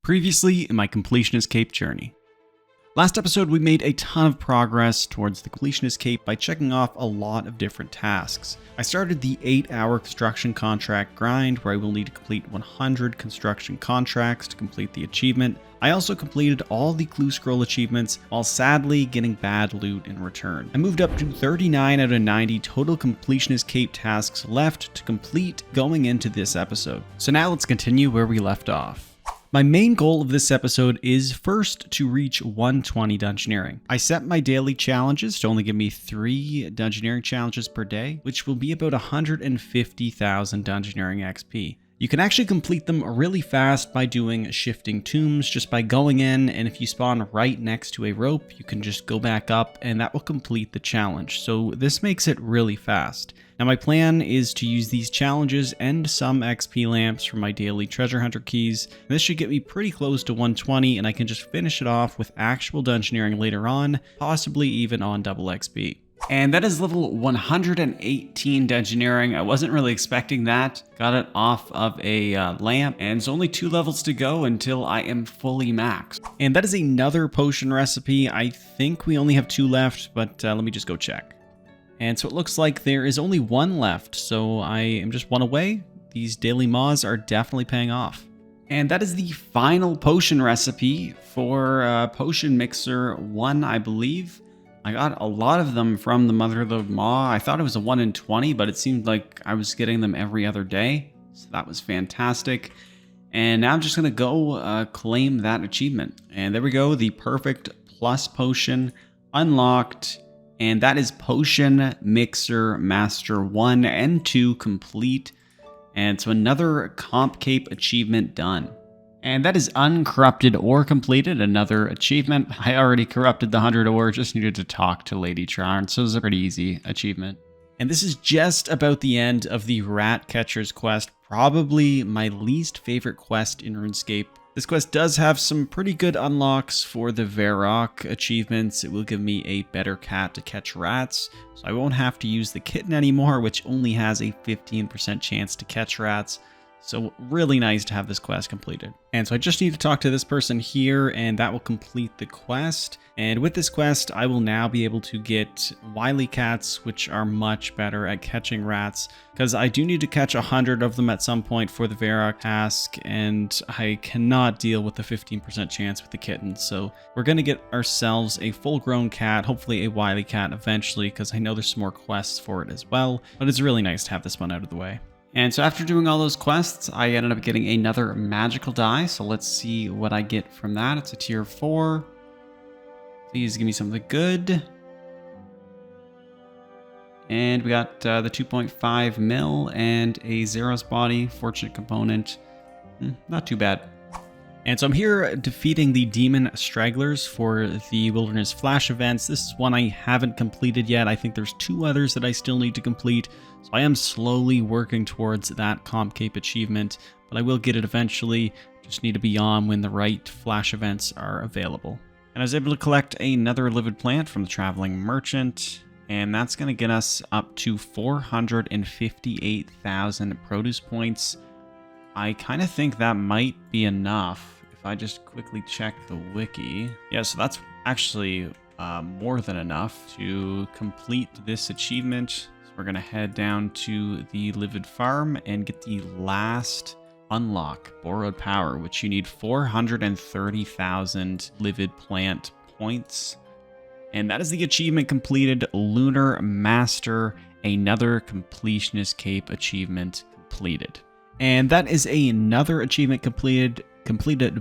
Previously in my Completionist Cape journey. Last episode we made a ton of progress towards the Completionist Cape by checking off a lot of different tasks. I started the 8-hour construction contract grind where I will need to complete 100 construction contracts to complete the achievement. I also completed all the clue scroll achievements while sadly getting bad loot in return. I moved up to 39 out of 90 total Completionist Cape tasks left to complete going into this episode. So now let's continue where we left off. My main goal of this episode is first to reach 120 Dungeoneering. I set my daily challenges to only give me 3 Dungeoneering challenges per day, which will be about 150,000 Dungeoneering XP. You can actually complete them really fast by doing shifting tombs, just by going in, and if you spawn right next to a rope, you can just go back up and that will complete the challenge. So this makes it really fast. Now my plan is to use these challenges and some XP lamps from my daily treasure hunter keys. This should get me pretty close to 120 and I can just finish it off with actual Dungeoneering later on, possibly even on double XP. And that is level 118 Dungeoneering. I wasn't really expecting that. Got it off of a lamp, and it's only 2 levels to go until I am fully maxed. And that is another potion recipe. I think we only have 2 left, but let me just go check. And so it looks like there is only 1 left, so I am just 1 away. These daily mods are definitely paying off. And that is the final potion recipe for Potion Mixer 1, I believe. I got a lot of them from the Motherlode Maw. I thought it was a 1 in 20, but it seemed like I was getting them every other day. So that was fantastic. And now I'm just going to go claim that achievement. And there we go, the perfect plus potion unlocked. And that is Potion Mixer Master 1 and 2 complete. And so another Comp Cape achievement done. And that is uncorrupted ore completed, another achievement. I already corrupted the 100 ore, just needed to talk to Lady Tron, so it was a pretty easy achievement. And this is just about the end of the Rat Catcher's quest, probably my least favorite quest in RuneScape. This quest does have some pretty good unlocks for the Varrock achievements. It will give me a better cat to catch rats, so I won't have to use the kitten anymore, which only has a 15% chance to catch rats. So really nice to have this quest completed. And so I just need to talk to this person here and that will complete the quest. And with this quest, I will now be able to get wily cats, which are much better at catching rats, because I do need to catch 100 of them at some point for the Varrock task, and I cannot deal with the 15% chance with the kitten. So we're going to get ourselves a full-grown cat, hopefully a wily cat eventually, because I know there's some more quests for it as well. But it's really nice to have this one out of the way. And so after doing all those quests, I ended up getting another magical die. So let's see what I get from that. It's a tier 4. Please give me something good. And we got the 2.5 mil and a Zeros body, fortunate component. Not too bad. And so I'm here defeating the Demon Stragglers for the Wilderness Flash events. This is one I haven't completed yet. I think there's 2 others that I still need to complete. So I am slowly working towards that Comp Cape achievement, but I will get it eventually. Just need to be on when the right Flash events are available. And I was able to collect another Livid plant from the Traveling Merchant, and that's going to get us up to 458,000 produce points. I kind of think that might be enough if I just quickly check the wiki. Yeah, so that's actually more than enough to complete this achievement. So we're going to head down to the Livid farm and get the last unlock, Borrowed Power, which you need 430,000 Livid plant points. And that is the achievement completed, Lunar Master, another Completionist Cape achievement completed. And that is another achievement completed.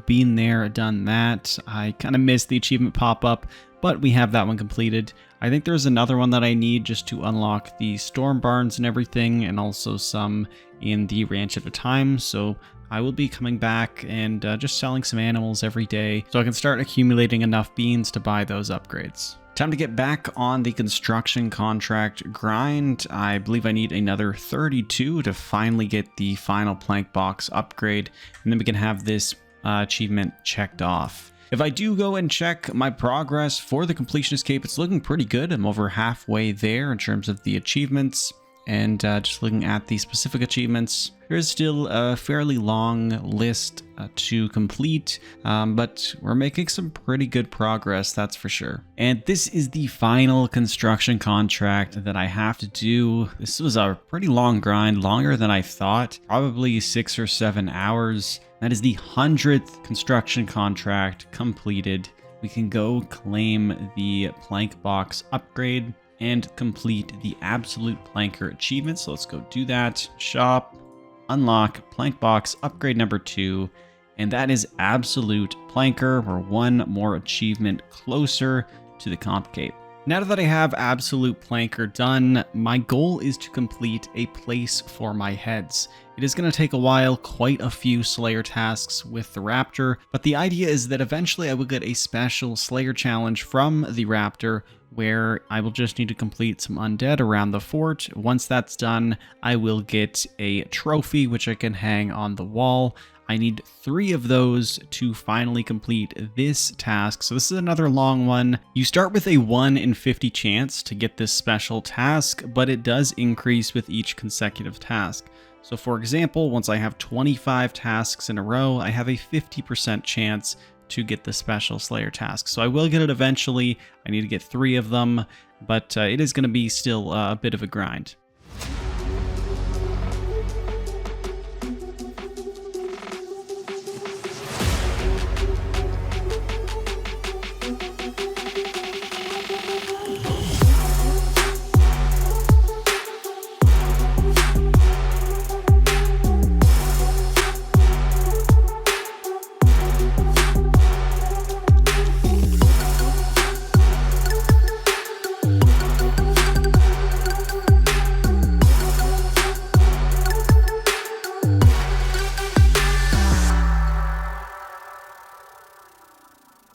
Been there, done that. I kind of missed the achievement pop-up, but we have that one completed. I think there's another one that I need just to unlock the storm barns and everything, and also some in the ranch at a time. So I will be coming back and just selling some animals every day so I can start accumulating enough beans to buy those upgrades. Time to get back on the construction contract grind. I believe I need another 32 to finally get the final plank box upgrade, and then we can have this achievement checked off. If I do go and check my progress for the Completionist Cape, it's looking pretty good. I'm over halfway there in terms of the achievements. and just looking at the specific achievements, there's still a fairly long list to complete, but we're making some pretty good progress, that's for sure. And this is the final construction contract that I have to do. This was a pretty long grind, longer than I thought, probably 6 or 7 hours. That is the 100th construction contract completed. We can go claim the plank box upgrade and complete the absolute planker achievement. So let's go do that. Shop, unlock plank box upgrade number 2, and that is absolute planker. We're one more achievement closer to the comp cape. Now that I have absolute planker done, my goal is to complete a place for my heads. It is going to take a while, quite a few Slayer tasks with the Raptor, but the idea is that eventually I will get a special Slayer challenge from the Raptor where I will just need to complete some undead around the fort. Once that's done, I will get a trophy which I can hang on the wall. I need 3 of those to finally complete this task. So this is another long one. You start with a 1 in 50 chance to get this special task, but it does increase with each consecutive task. So for example, once I have 25 tasks in a row, I have a 50% chance to get the special Slayer task. So I will get it eventually. I need to get 3 of them, but it is going to be still a bit of a grind.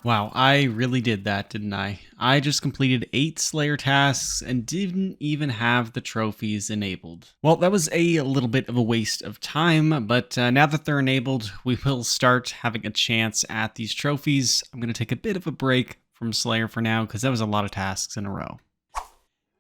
Wow, I really did that, didn't I? I just completed 8 Slayer tasks and didn't even have the trophies enabled. Well, that was a little bit of a waste of time, but now that they're enabled, we will start having a chance at these trophies. I'm going to take a bit of a break from Slayer for now, because that was a lot of tasks in a row.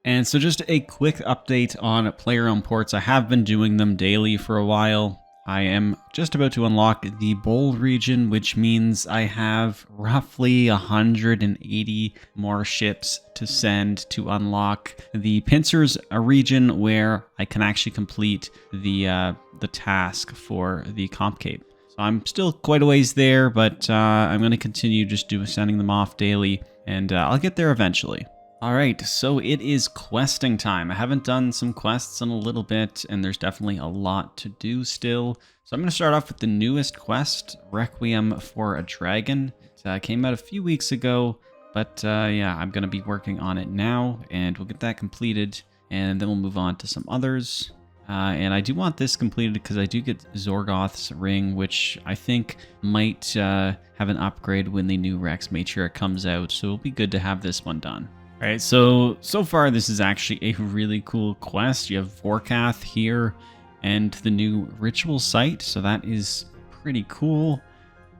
And so just a quick update on player-owned ports. I have been doing them daily for a while. I am just about to unlock the Bowl region, which means I have roughly 180 more ships to send to unlock the Pincers region, where I can actually complete the task for the comp cape. So I'm still quite a ways there, but I'm going to continue just sending them off daily, and I'll get there eventually. Alright, so it is questing time. I haven't done some quests in a little bit, and there's definitely a lot to do still. So I'm going to start off with the newest quest, Requiem for a Dragon. It came out a few weeks ago, but yeah, I'm going to be working on it now, and we'll get that completed, and then we'll move on to some others. And I do want this completed because I do get Zorgoth's ring, which I think might have an upgrade when the new Rex Matriarch comes out, so it'll be good to have this one done. All right, so far this is actually a really cool quest. You have Vorkath here and the new ritual site, so that is pretty cool.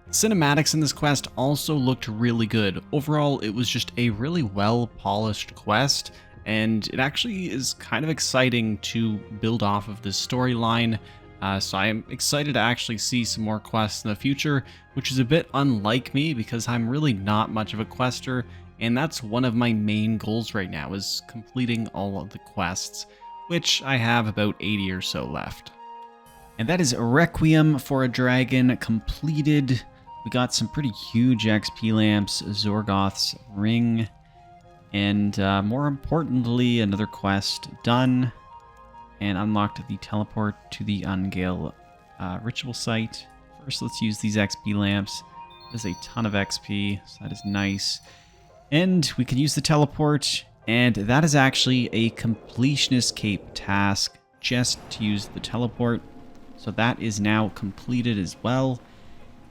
Cinematics in this quest also looked really good. Overall, it was just a really well-polished quest, and it actually is kind of exciting to build off of this storyline. So I am excited to actually see some more quests in the future, which is a bit unlike me because I'm really not much of a quester. And that's one of my main goals right now, is completing all of the quests, which I have about 80 or so left. And that is Requiem for a Dragon completed. We got some pretty huge XP lamps, Zorgoth's ring, and more importantly, another quest done, and unlocked the teleport to the Ungale ritual site. First, let's use these XP lamps. There's a ton of XP, so that is nice. And we can use the teleport, and that is actually a Completionist Cape task, just to use the teleport. So that is now completed as well.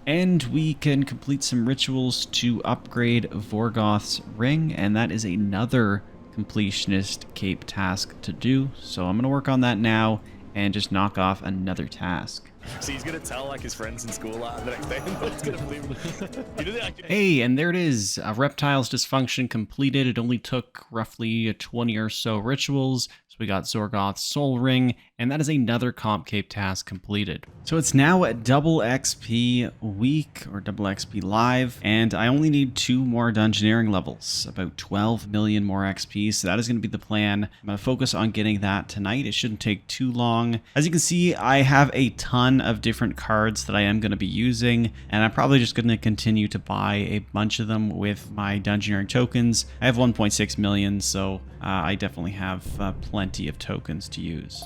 And we can complete some rituals to upgrade Vorgoth's ring, and that is another Completionist Cape task to do. So I'm going to work on that now and just knock off another task. So he's gonna tell like his friends in school the next day, and it's gonna believe him. Hey, and there it is. Reptile's dysfunction completed. It only took roughly 20 or so rituals. So we got Zorgoth's Soul Ring, and that is another Comp Cape task completed. So it's now at double XP week, or double XP live, and I only need 2 more Dungeoneering levels, about 12 million more XP, so that is going to be the plan. I'm going to focus on getting that tonight. It shouldn't take too long. As you can see, I have a ton of different cards that I am going to be using, and I'm probably just going to continue to buy a bunch of them with my Dungeoneering tokens. I have 1.6 million, so I definitely have plenty of tokens to use.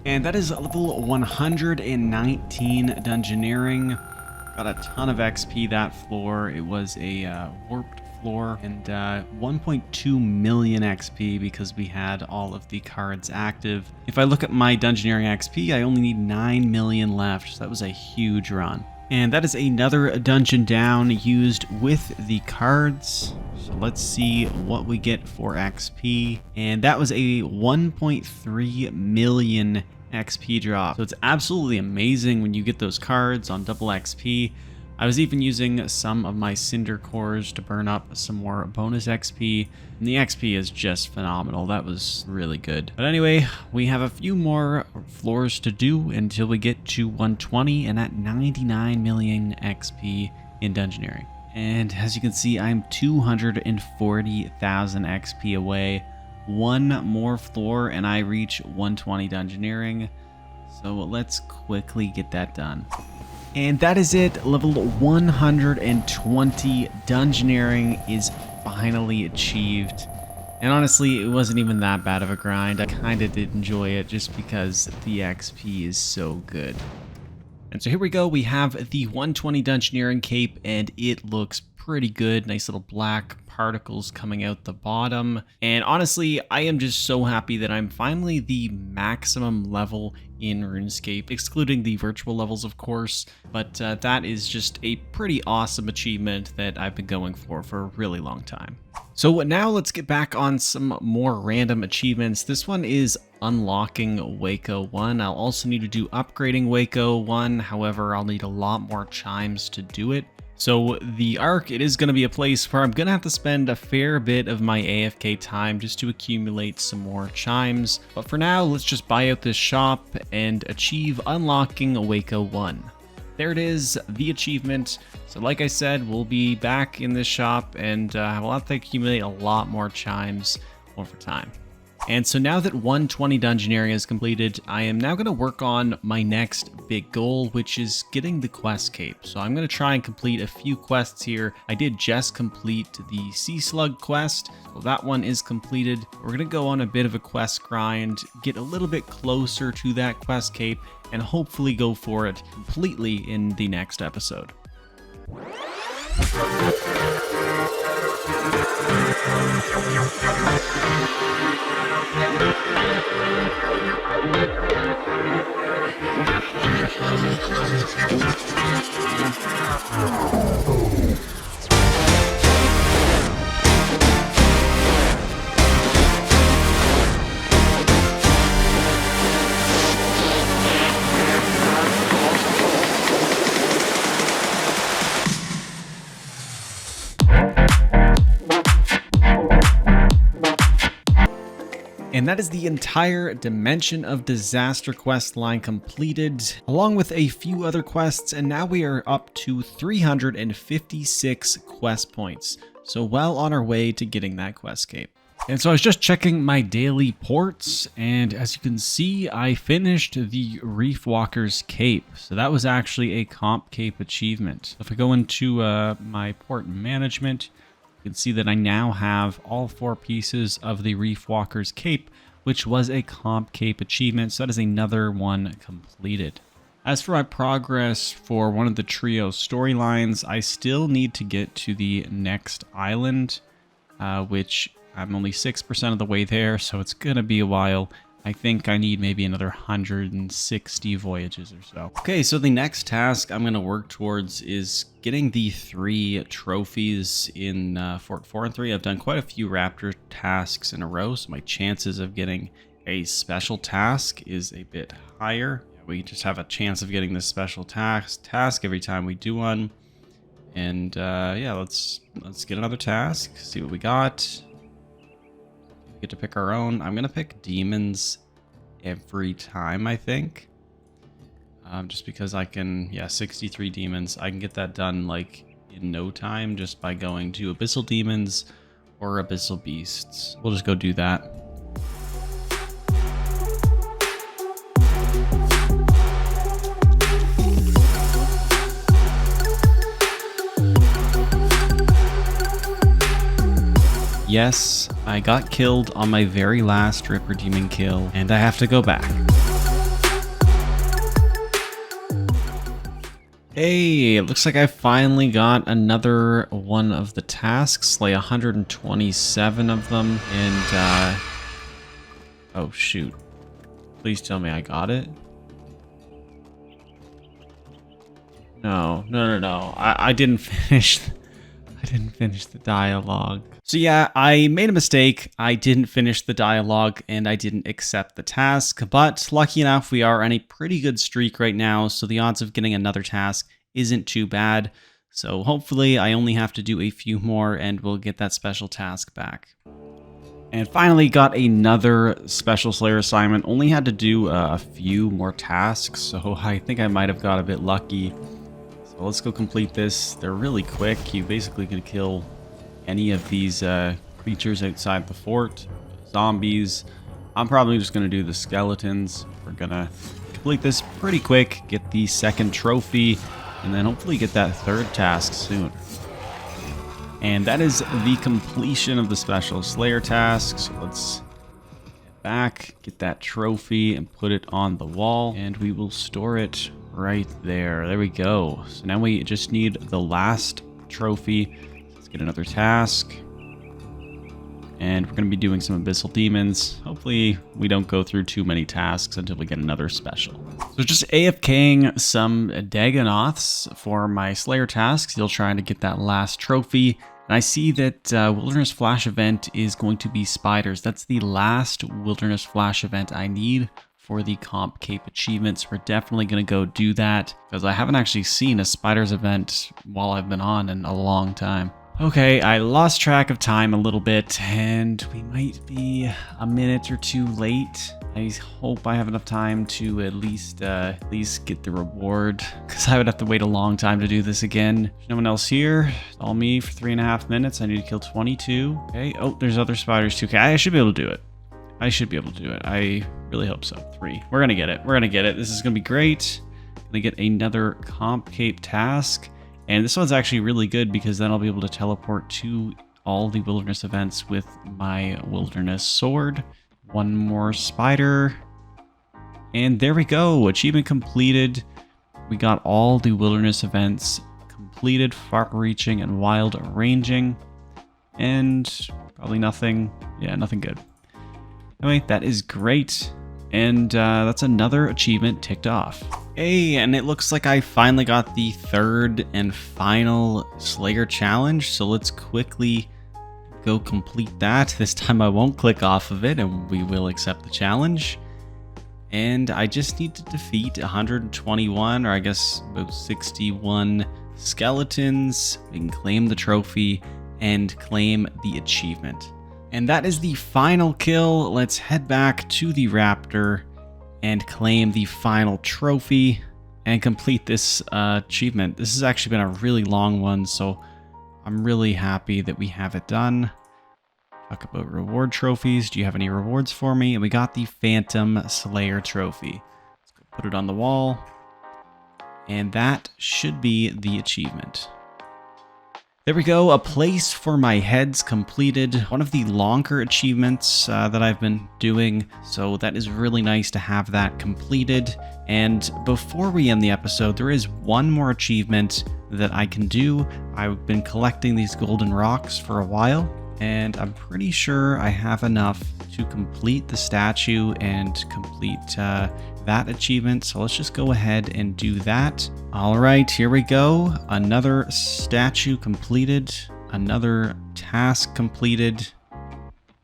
And that is level 119 Dungeoneering. Got a ton of XP that floor. It was a warped floor, and 1.2 million XP because we had all of the cards active. If I look at my Dungeoneering XP, I only need 9 million left, so that was a huge run. And that is another dungeon down used with the cards. So let's see what we get for XP. And that was a 1.3 million XP drop. So it's absolutely amazing when you get those cards on double XP. I was even using some of my Cinder Cores to burn up some more bonus XP, and the XP is just phenomenal. That was really good. But anyway, we have a few more floors to do until we get to 120 and at 99 million XP in Dungeoneering. And as you can see, I'm 240,000 XP away. One more floor and I reach 120 Dungeoneering. So let's quickly get that done. And that is it. Level 120 Dungeoneering is finally achieved. And honestly, it wasn't even that bad of a grind. I kind of did enjoy it just because the XP is so good. And so here we go. We have the 120 Dungeoneering cape, and it looks pretty good. Nice little black particles coming out the bottom. And honestly, I am just so happy that I'm finally the maximum level in RuneScape, excluding the virtual levels, of course. But that is just a pretty awesome achievement that I've been going for a really long time. So now let's get back on some more random achievements. This one is unlocking Waiko 1. I'll also need to do upgrading Waiko 1. However, I'll need a lot more chimes to do it. So the Ark, it is going to be a place where I'm going to have to spend a fair bit of my AFK time just to accumulate some more chimes. But for now, let's just buy out this shop and achieve unlocking Waiko 1. There it is, the achievement. So like I said, we'll be back in this shop and we'll have to accumulate a lot more chimes over time. And so now that 120 Dungeoneering is completed, I am now going to work on my next big goal, which is getting the quest cape. So I'm going to try and complete a few quests here. I did just complete the Sea Slug quest, so that one is completed. We're going to go on a bit of a quest grind, get a little bit closer to that quest cape, and hopefully go for it completely in the next episode. And that is the entire Dimension of Disaster quest line completed, along with a few other quests, and now we are up to 356 quest points. So well on our way to getting that quest cape. And so I was just checking my daily ports, and as you can see, I finished the Reef Walker's cape. So that was actually a comp cape achievement. If I go into my port management, you can see that I now have all 4 pieces of the Reef Walker's cape, which was a comp cape achievement. So that is another one completed. As for my progress for one of the trio storylines, I still need to get to the next island, which I'm only 6% of the way there, so it's gonna be a while. I think I need maybe another 160 voyages or so. Okay, so the next task I'm gonna work towards is getting the 3 trophies in Fort 4 and 3. I've done quite a few Raptor tasks in a row, so my chances of getting a special task is a bit higher. We just have a chance of getting this special task every time we do one. And yeah, let's get another task, see what we got. We get to pick our own. I'm gonna pick demons every time, I think. Just because I can, yeah, 63 demons. I can get that done like in no time just by going to Abyssal Demons or Abyssal Beasts. We'll just go do that. Yes, I got killed on my very last Ripper Demon kill, and I have to go back. Hey, it looks like I finally got another one of the tasks, slay 127 of them, and, oh shoot. Please tell me I got it. No. I didn't finish. I didn't finish the dialogue. So yeah, I made a mistake. I didn't finish the dialogue and I didn't accept the task, but lucky enough, we are on a pretty good streak right now, so the odds of getting another task isn't too bad. So hopefully I only have to do a few more and we'll get that special task back. And finally got another special Slayer assignment. Only had to do a few more tasks, so I think I might have got a bit lucky. So let's go complete this. They're really quick. You basically can kill any of these creatures outside the fort. Zombies. I'm probably just going to do the skeletons. We're going to complete this pretty quick, get the second trophy, and then hopefully get that third task soon. And that is the completion of the special Slayer task. So let's get back, get that trophy, and put it on the wall, and we will store it right there. There we go. So now we just need the last trophy. Let's get another task. And we're going to be doing some Abyssal Demons. Hopefully we don't go through too many tasks until we get another special. So just AFKing some Dagonoths for my Slayer tasks, still trying to get that last trophy. And I see that Wilderness Flash event is going to be spiders. That's the last Wilderness Flash event I need for the Comp Cape achievements. We're definitely going to go do that because I haven't actually seen a spiders event while I've been on in a long time. Okay, I lost track of time a little bit, and we might be a minute or two late. I hope I have enough time to at least get the reward, because I would have to wait a long time to do this again. There's no one else here. It's all me for 3.5 minutes. I need to kill 22. Okay. Oh, there's other spiders too. Okay, I should be able to do it. I really hope so. 3. We're gonna get it. This is gonna be great. Gonna get another Comp Cape task. And this one's actually really good because then I'll be able to teleport to all the wilderness events with my wilderness sword. One more spider. And there we go. Achievement completed. We got all the wilderness events completed. Far-reaching and wild ranging. And probably nothing. Yeah, nothing good. Anyway, that is great. And that's another achievement ticked off. Hey, and it looks like I finally got the third and final Slayer challenge. So let's quickly go complete that. This time I won't click off of it and we will accept the challenge. And I just need to defeat 121, or I guess about 61 skeletons. We can claim the trophy and claim the achievement. And that is the final kill. Let's head back to the Raptor and claim the final trophy and complete this achievement. This has actually been a really long one, so I'm really happy that we have it done. Talk about reward trophies. Do you have any rewards for me? And we got the Phantom Slayer trophy. Let's go put it on the wall. And that should be the achievement. There we go, a place for my heads completed. One of the longer achievements that I've been doing, so that is really nice to have that completed. And before we end the episode, there is one more achievement that I can do. I've been collecting these golden rocks for a while, and I'm pretty sure I have enough to complete the statue and complete that achievement. So let's just go ahead and do that. All right, here we go. Another statue completed, another task completed.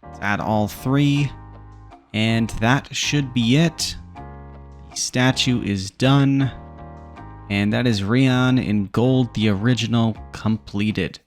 Let's add all 3, and that should be it. The statue is done, and that is Rion in gold, the original, completed.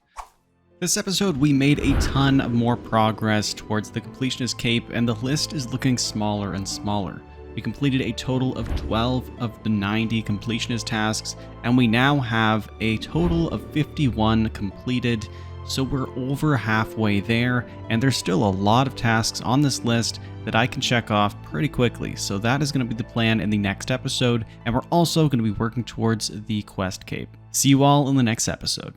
This episode, we made a ton of more progress towards the Completionist Cape, and the list is looking smaller and smaller. We completed a total of 12 of the 90 Completionist tasks, and we now have a total of 51 completed, so we're over halfway there, and there's still a lot of tasks on this list that I can check off pretty quickly, so that is going to be the plan in the next episode, and we're also going to be working towards the Quest Cape. See you all in the next episode.